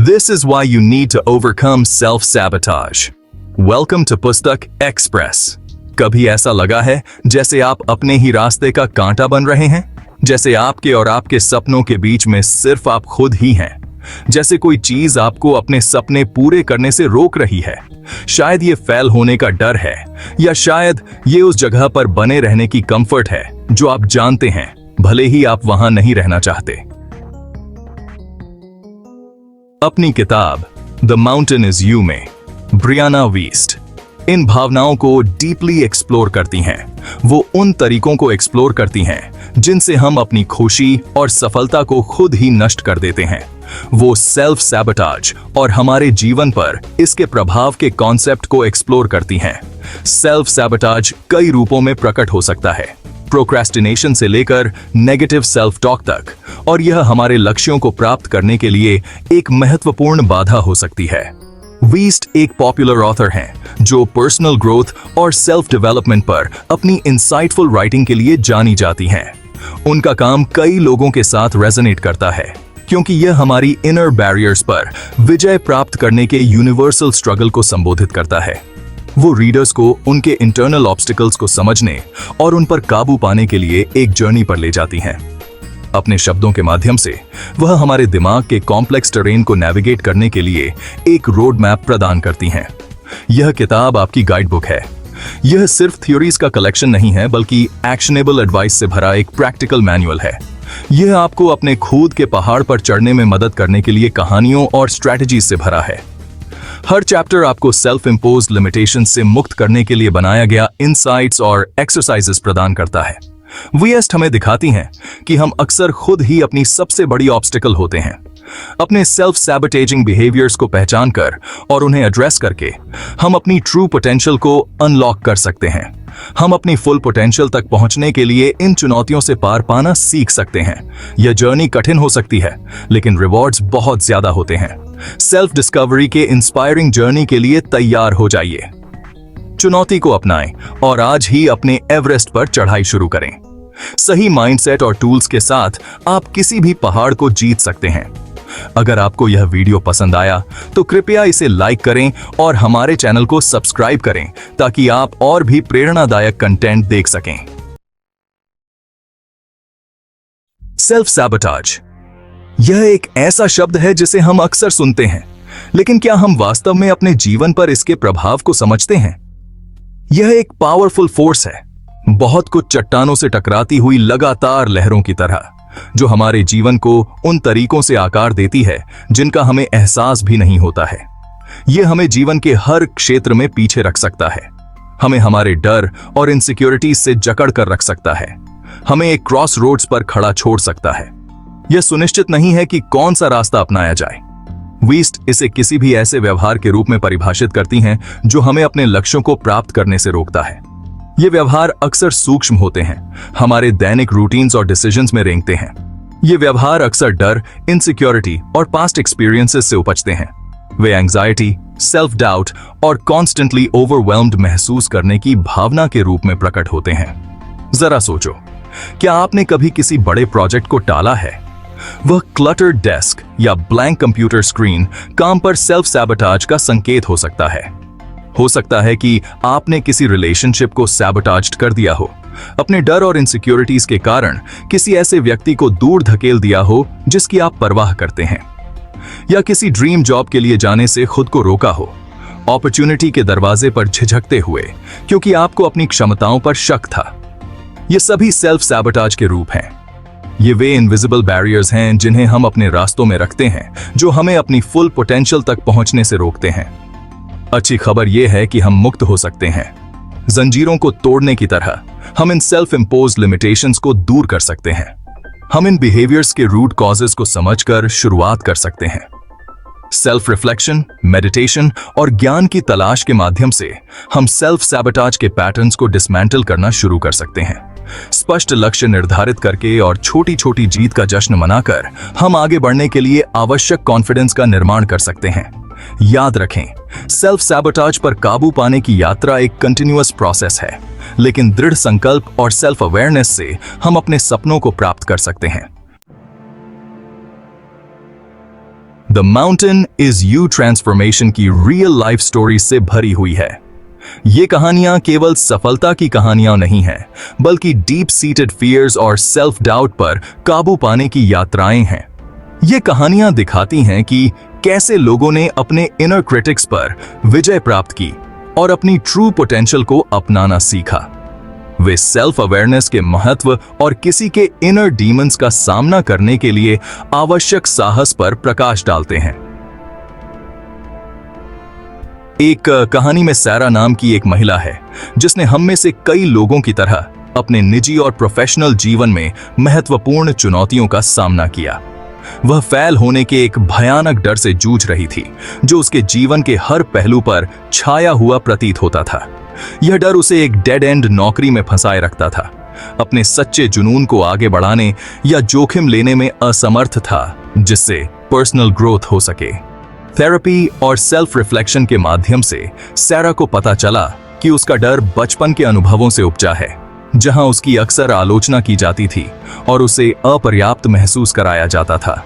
This is why you need to overcome self-sabotage. Welcome to पुस्तक express. कभी ऐसा लगा है जैसे आप अपने ही रास्ते का कांटा बन रहे हैं, जैसे आपके और आपके सपनों के बीच में सिर्फ आप खुद ही हैं, जैसे कोई चीज आपको अपने सपने पूरे करने से रोक रही है। शायद ये फेल होने का डर है, या शायद ये उस जगह पर बने रहने की कंफर्ट है जो आप जानते हैं, भले ही आप वहां नहीं रहना चाहते। अपनी किताब द माउंटेन इज यू में ब्रियाना वीस्ट इन भावनाओं को डीपली एक्सप्लोर करती हैं। वो उन तरीकों को एक्सप्लोर करती हैं जिनसे हम अपनी खुशी और सफलता को खुद ही नष्ट कर देते हैं। वो सेल्फ सैबोटाज और हमारे जीवन पर इसके प्रभाव के कॉन्सेप्ट को एक्सप्लोर करती हैं। सेल्फ सैबोटाज कई रूपों में प्रकट हो सकता है, प्रोक्रेस्टिनेशन से लेकर नेगेटिव सेल्फ टॉक तक, और यह हमारे लक्ष्यों को प्राप्त करने के लिए एक महत्वपूर्ण बाधा हो सकती है। वीस्ट एक पॉपुलर ऑथर हैं जो पर्सनल ग्रोथ और सेल्फ डेवलपमेंट पर अपनी इंसाइटफुल राइटिंग के लिए जानी जाती हैं। उनका काम कई लोगों के साथ रेजोनेट करता है क्योंकि यह हमारी इनर बैरियर्स पर विजय प्राप्त करने के यूनिवर्सल स्ट्रगल को संबोधित करता है। वो रीडर्स को उनके इंटरनल ऑब्स्टिकल्स को समझने और उन पर काबू पाने के लिए एक जर्नी पर ले जाती हैं। अपने शब्दों के माध्यम से वह हमारे दिमाग के कॉम्प्लेक्स टेरेन को नेविगेट करने के लिए एक रोड मैप प्रदान करती हैं। यह किताब आपकी गाइड बुक है। यह सिर्फ थ्योरीज का कलेक्शन नहीं है, बल्कि एक्शनेबल एडवाइस से भरा एक प्रैक्टिकल मैनुअल है। यह आपको अपने खुद के पहाड़ पर चढ़ने में मदद करने के लिए कहानियों और स्ट्रैटेजीज से भरा है। हर चैप्टर आपको सेल्फ इम्पोज्ड लिमिटेशन से मुक्त करने के लिए बनाया गया इनसाइट्स और एक्सरसाइजेस प्रदान करता है। वीएस्ट हमें दिखाती हैं कि हम अक्सर खुद ही अपनी सबसे बड़ी ऑब्स्टिकल होते हैं। अपने सेल्फ सैबोटेजिंग बिहेवियर्स को पहचान कर और उन्हें एड्रेस करके हम अपनी ट्रू पोटेंशियल को अनलॉक कर सकते हैं। हम अपनी फुल पोटेंशियल तक पहुंचने के लिए इन चुनौतियों से पार पाना सीख सकते हैं। यह जर्नी कठिन हो सकती है, लेकिन रिवॉर्ड्स बहुत ज्यादा होते हैं। सेल्फ डिस्कवरी के इंस्पायरिंग जर्नी के लिए तैयार हो जाइए। चुनौती को अपनाएं और आज ही अपने एवरेस्ट पर चढ़ाई शुरू करें। सही माइंडसेट और टूल्स के साथ आप किसी भी पहाड़ को जीत सकते हैं। अगर आपको यह वीडियो पसंद आया तो कृपया इसे लाइक करें और हमारे चैनल को सब्सक्राइब करें ताकि आप और भी प्रेरणादायक कंटेंट देख सकें। सेल्फ सैबोटाज यह एक ऐसा शब्द है जिसे हम अक्सर सुनते हैं, लेकिन क्या हम वास्तव में अपने जीवन पर इसके प्रभाव को समझते हैं? यह एक पावरफुल फोर्स है, बहुत कुछ चट्टानों से टकराती हुई लगातार लहरों की तरह, जो हमारे जीवन को उन तरीकों से आकार देती है जिनका हमें एहसास भी नहीं होता है। यह हमें जीवन के हर क्षेत्र में पीछे रख सकता है, हमें हमारे डर और इनसिक्योरिटीज से जकड़ कर रख सकता है, हमें एक क्रॉस रोड्स पर खड़ा छोड़ सकता है। यह सुनिश्चित नहीं है कि कौन सा रास्ता अपनाया जाए। वीस्ट इसे किसी भी ऐसे व्यवहार के रूप में परिभाषित करती हैं जो हमें अपने लक्ष्यों को प्राप्त करने से रोकता है। ये व्यवहार अक्सर सूक्ष्म होते हैं, हमारे दैनिक रूटीन्स और डिसीजंस में रेंगते हैं। ये व्यवहार अक्सर डर, इनसिक्योरिटी और पास्ट एक्सपीरियंसेस से उपजते हैं। वे एंजाइटी, सेल्फ डाउट और कॉन्स्टेंटली ओवरवेल्म्ड महसूस करने की भावना के रूप में प्रकट होते हैं। जरा सोचो, क्या आपने कभी किसी बड़े प्रोजेक्ट को टाला है? वह क्लटर्ड डेस्क या ब्लैंक कंप्यूटर स्क्रीन काम पर सेल्फ सैबोटाज का संकेत हो सकता है। हो सकता है कि आपने किसी रिलेशनशिप को सैबोटाज्ड कर दिया हो, अपने डर और इनसिक्योरिटीज के कारण किसी ऐसे व्यक्ति को दूर धकेल दिया हो जिसकी आप परवाह करते हैं, या किसी ड्रीम जॉब के लिए जाने से खुद को रोका हो, अपॉर्चुनिटी के दरवाजे पर झिझकते हुए क्योंकि आपको अपनी क्षमताओं पर शक था। ये सभी सेल्फ सैबोटाज के रूप हैं। ये वे इनविजिबल बैरियर्स हैं जिन्हें हम अपने रास्तों में रखते हैं, जो हमें अपनी फुल पोटेंशियल तक पहुंचने से रोकते हैं। अच्छी खबर यह है कि हम मुक्त हो सकते हैं। जंजीरों को तोड़ने की तरह हम इन सेल्फ इम्पोज्ड लिमिटेशंस को दूर कर सकते हैं। हम इन बिहेवियर्स के रूट कॉजेस को समझकर शुरुआत कर सकते हैं। सेल्फ रिफ्लेक्शन, मेडिटेशन और ज्ञान की तलाश के माध्यम से हम सेल्फ सैबोटाज के पैटर्न्स को डिसमेंटल करना शुरू कर सकते हैं। स्पष्ट लक्ष्य निर्धारित करके और छोटी छोटी जीत का जश्न मनाकर हम आगे बढ़ने के लिए आवश्यक कॉन्फिडेंस का निर्माण कर सकते हैं। याद रखें, सेल्फ सैबोटाज पर काबू पाने की यात्रा एक कंटिन्यूअस प्रोसेस है, लेकिन दृढ़ संकल्प और सेल्फ अवेयरनेस से हम अपने सपनों को प्राप्त कर सकते हैं। The mountain is you transformation की रियल लाइफ स्टोरी से भरी हुई है। ये कहानियां केवल सफलता की कहानियां नहीं हैं, बल्कि डीप सीटेड फियर्स और सेल्फ डाउट पर काबू पाने की यात्राएं हैं। ये कहानियां दिखाती हैं कि कैसे लोगों ने अपने इनर क्रिटिक्स पर विजय प्राप्त की और अपनी ट्रू पोटेंशियल को अपनाना सीखा। वे सेल्फ अवेयरनेस के महत्व और किसी के इनर डीमंस का सामना करने के लिए आवश्यक साहस पर प्रकाश डालते हैं। एक कहानी में सैरा नाम की एक महिला है जिसने हम में से कई लोगों की तरह अपने निजी और प्रोफेशनल जीवन में महत्वपूर्ण चुनौतियों का सामना किया। वह फेल होने के एक भयानक डर से जूझ रही थी जो उसके जीवन के हर पहलू पर छाया हुआ प्रतीत होता था। यह डर उसे एक डेड एंड नौकरी में फंसाए रखता था, अपने सच्चे जुनून को आगे बढ़ाने या जोखिम लेने में असमर्थ था जिससे पर्सनल ग्रोथ हो सके। थेरेपी और सेल्फ रिफ्लेक्शन के माध्यम से सैरा को पता चला कि उसका डर बचपन के अनुभवों से उपजा है, जहां उसकी अक्सर आलोचना की जाती थी और उसे अपर्याप्त महसूस कराया जाता था।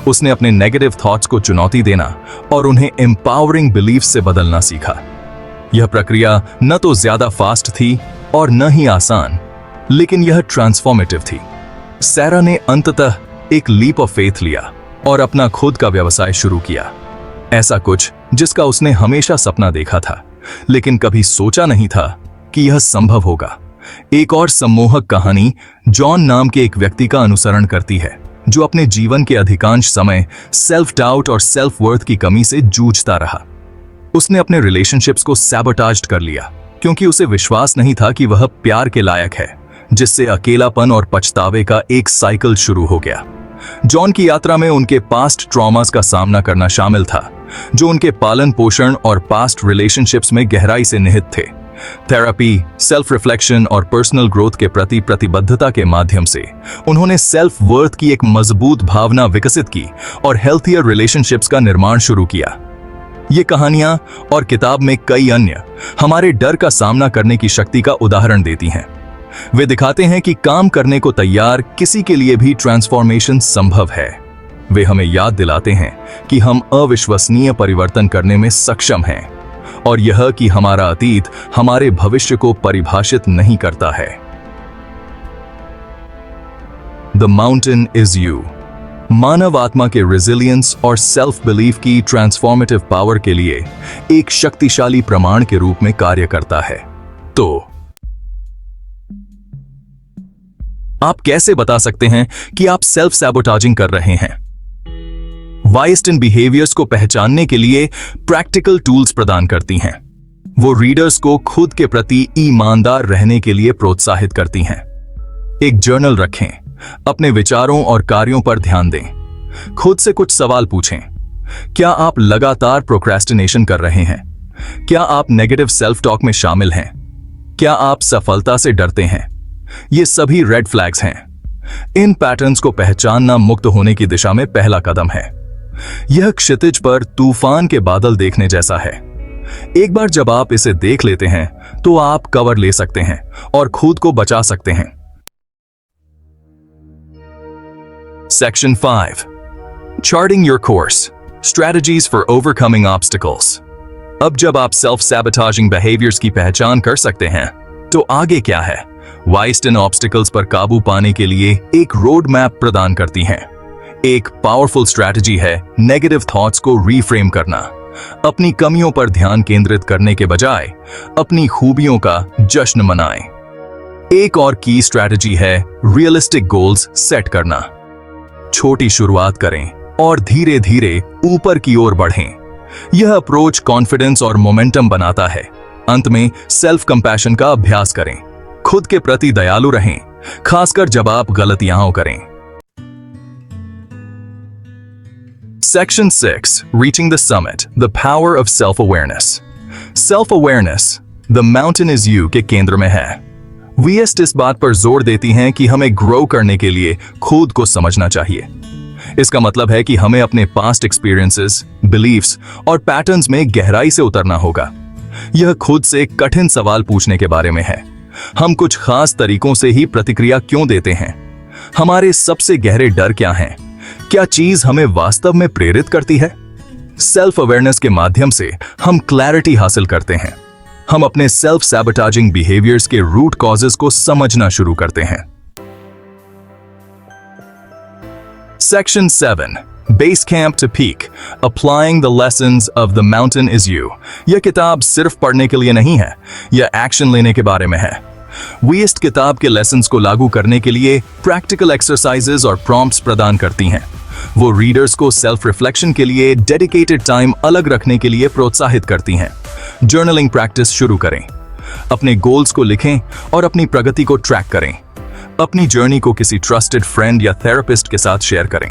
उसने अपने नेगेटिव थॉट्स को चुनौती देना और उन्हें एम्पावरिंग बिलीफ्स से बदलना सीखा। यह प्रक्रिया न तो ज्यादा फास्ट थी और न ही आसान, लेकिन यह ट्रांसफॉर्मेटिव थी। सैरा ने अंततः एक लीप ऑफ फेथ लिया और अपना खुद का व्यवसाय शुरू किया। ऐसा कुछ जिसका उसने हमेशा सपना देखा था, लेकिन कभी सोचा नहीं था कि यह संभव होगा। एक और सम्मोहक कहानी जॉन नाम के एक व्यक्ति का अनुसरण करती है जो अपने जीवन के अधिकांश समय सेल्फ डाउट और सेल्फ वर्थ की कमी से जूझता रहा। उसने अपने रिलेशनशिप्स को सैबोटाज्ड कर लिया क्योंकि उसे विश्वास नहीं था कि वह प्यार के लायक है, जिससे अकेलापन और पछतावे का एक साइकिल शुरू हो गया। जॉन की यात्रा में उनके पास्ट ट्रॉमास का सामना करना शामिल था जो उनके पालन पोषण और पास्ट रिलेशनशिप्स में गहराई से निहित थे। थेरेपी, सेल्फ रिफ्लेक्शन और पर्सनल ग्रोथ के प्रति प्रतिबद्धता के माध्यम से उन्होंने सेल्फ वर्थ की एक मजबूत भावना विकसित की और हेल्थियर रिलेशनशिप्स का निर्माण शुरू किया। ये कहानियां और किताब में कई अन्य हमारे डर का सामना करने की शक्ति का उदाहरण देती हैं। वे दिखाते हैं कि काम करने को तैयार किसी के लिए भी ट्रांसफॉर्मेशन संभव है। वे हमें याद दिलाते हैं कि हम अविश्वसनीय परिवर्तन करने में सक्षम हैं और यह कि हमारा अतीत हमारे भविष्य को परिभाषित नहीं करता है। द माउंटेन इज यू मानव आत्मा के रेजिलियंस और सेल्फ बिलीफ की ट्रांसफॉर्मेटिव पावर के लिए एक शक्तिशाली प्रमाण के रूप में कार्य करता है। तो आप कैसे बता सकते हैं कि आप सेल्फ सैबोटाजिंग कर रहे हैं? वाइस्टन बिहेवियर्स को पहचानने के लिए प्रैक्टिकल टूल्स प्रदान करती हैं। वो रीडर्स को खुद के प्रति ईमानदार रहने के लिए प्रोत्साहित करती हैं। एक जर्नल रखें, अपने विचारों और कार्यों पर ध्यान दें। खुद से कुछ सवाल पूछें। क्या आप लगातार प्रोक्रेस्टिनेशन कर रहे हैं? क्या आप नेगेटिव सेल्फ टॉक में शामिल हैं? क्या आप सफलता से डरते हैं? ये सभी रेड फ्लैग्स हैं। इन पैटर्न्स को पहचानना मुक्त होने की दिशा में पहला कदम है। यह क्षितिज पर तूफान के बादल देखने जैसा है। एक बार जब आप इसे देख लेते हैं तो आप कवर ले सकते हैं और खुद को बचा सकते हैं। Section 5 charting your course strategies for overcoming obstacles. अब जब आप सेल्फ सैबोटाजिंग बिहेवियर्स की पहचान कर सकते हैं तो आगे क्या है? वाइस्टन ऑब्स्टिकल्स पर काबू पाने के लिए एक रोड मैप प्रदान करती हैं। एक पावरफुल स्ट्रैटेजी है नेगेटिव थॉट्स को रीफ्रेम करना। अपनी कमियों पर ध्यान केंद्रित करने के बजाय अपनी खूबियों का जश्न मनाएं। एक और की स्ट्रैटेजी है रियलिस्टिक गोल्स सेट करना। छोटी शुरुआत करें और धीरे धीरे ऊपर की ओर बढ़ें। यह अप्रोच कॉन्फिडेंस और मोमेंटम बनाता है। अंत में सेल्फ कंपैशन का अभ्यास करें। खुद के प्रति दयालु रहें, खासकर जब आप गलतियां करें। Section 6 Reaching the Summit The Power of Self-Awareness Self-Awareness The Mountain is You के केंद्र में है। वीएस्ट इस बात पर जोर देती हैं कि हमें ग्रो करने के लिए खुद को समझना चाहिए। इसका मतलब है कि हमें अपने पास्ट एक्सपीरियंसेस, बिलीफ्स और पैटर्न्स में गहराई से उतरना होगा। यह खुद से कठिन सवाल पूछने के बारे में है। हम कुछ खास तरीकों से ही प्रतिक्रिया क्यों देते हैं? हमारे सबसे गहरे डर क्या हैं? क्या चीज हमें वास्तव में प्रेरित करती है? सेल्फ अवेयरनेस के माध्यम से हम क्लैरिटी हासिल करते हैं। हम अपने सेल्फ सैबोटाजिंग बिहेवियर्स के रूट कॉजेस को समझना शुरू करते हैं। Section 7 base camp two peak applying the lessons of the mountain is you. यह किताब सिर्फ पढ़ने के लिए नहीं है, यह एक्शन लेने के बारे में है। वीस्ट किताब के लेसन्स को लागू करने के लिए प्रैक्टिकल एक्सरसाइजेज और प्रॉम्प्ट्स प्रदान करती हैं। वो रीडर्स को सेल्फ रिफ्लेक्शन के लिए डेडिकेटेड टाइम अलग रखने के लिए प्रोत्साहित करती हैं। जर्नलिंग प्रैक्टिस शुरू करें, अपने गोल्स को लिखें और अपनी प्रगति को ट्रैक करें। अपनी जर्नी को किसी ट्रस्टेड फ्रेंड या थेरेपिस्ट के साथ शेयर करें।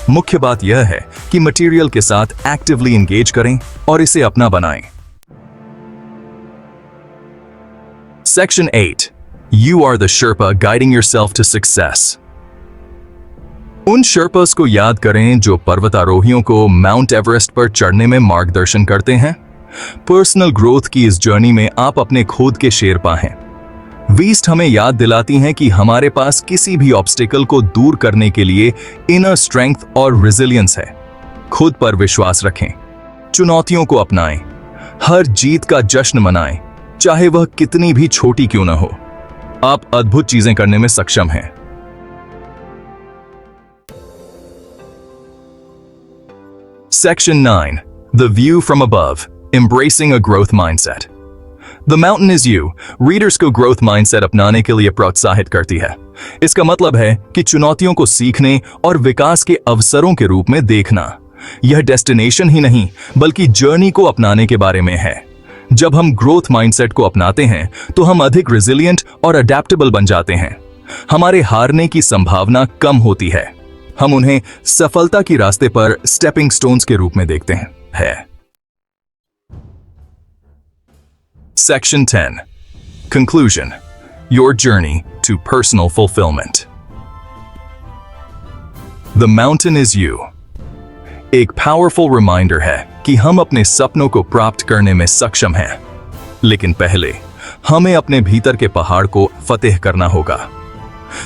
मुख्य बात यह है कि मटेरियल के साथ एक्टिवली एंगेज करें और इसे अपना बनाएं। Section 8 You are the Sherpa guiding yourself to success। उन शर्पर्स को याद करें जो पर्वतारोहियों को माउंट एवरेस्ट पर चढ़ने में मार्गदर्शन करते हैं। पर्सनल ग्रोथ की इस जर्नी में आप अपने खुद के शेरपा हैं। वीस्ट हमें याद दिलाती हैं कि हमारे पास किसी भी ऑब्स्टिकल को दूर करने के लिए इनर स्ट्रेंथ और रेजिलियंस है। खुद पर विश्वास रखें, चुनौतियों को अपनाएं, हर जीत का जश्न मनाएं, चाहे वह कितनी भी छोटी क्यों न हो। आप अद्भुत चीजें करने में सक्षम हैं। Section 9 The View from Above Embracing a Growth Mindset। The Mountain is You readers को ग्रोथ माइंडसेट अपनाने के लिए प्रोत्साहित करती है। इसका मतलब है कि चुनौतियों को सीखने और विकास के अवसरों के रूप में देखना। यह डेस्टिनेशन ही नहीं बल्कि जर्नी को अपनाने के बारे में है। जब हम ग्रोथ माइंडसेट को अपनाते हैं तो हम अधिक रेजिलिएंट और अडेप्टेबल बन जाते हैं। हमारे हारने की संभावना कम होती है। हम उन्हें सफलता की रास्ते पर स्टेपिंग स्टोन्स के रूप में देखते हैं। Section 10 Conclusion Your Journey to Personal Fulfillment। The Mountain is You एक पावरफुल रिमाइंडर है कि हम अपने सपनों को प्राप्त करने में सक्षम हैं, लेकिन पहले हमें अपने भीतर के पहाड़ को फतेह करना होगा।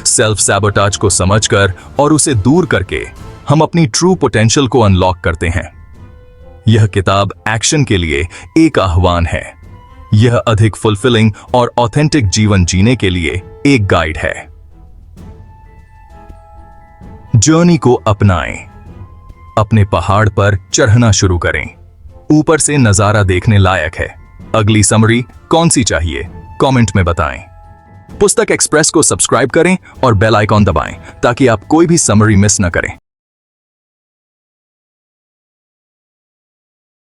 सेल्फ सैबोटाज को समझकर और उसे दूर करके हम अपनी ट्रू पोटेंशियल को अनलॉक करते हैं। यह किताब एक्शन के लिए एक आह्वान है। यह अधिक फुलफिलिंग और ऑथेंटिक जीवन जीने के लिए एक गाइड है। जर्नी को अपनाएं, अपने पहाड़ पर चढ़ना शुरू करें। ऊपर से नजारा देखने लायक है। अगली समरी कौन सी चाहिए, कमेंट में बताएं। पुस्तक एक्सप्रेस को सब्सक्राइब करें और बेल आइकॉन दबाएं ताकि आप कोई भी समरी मिस न करें।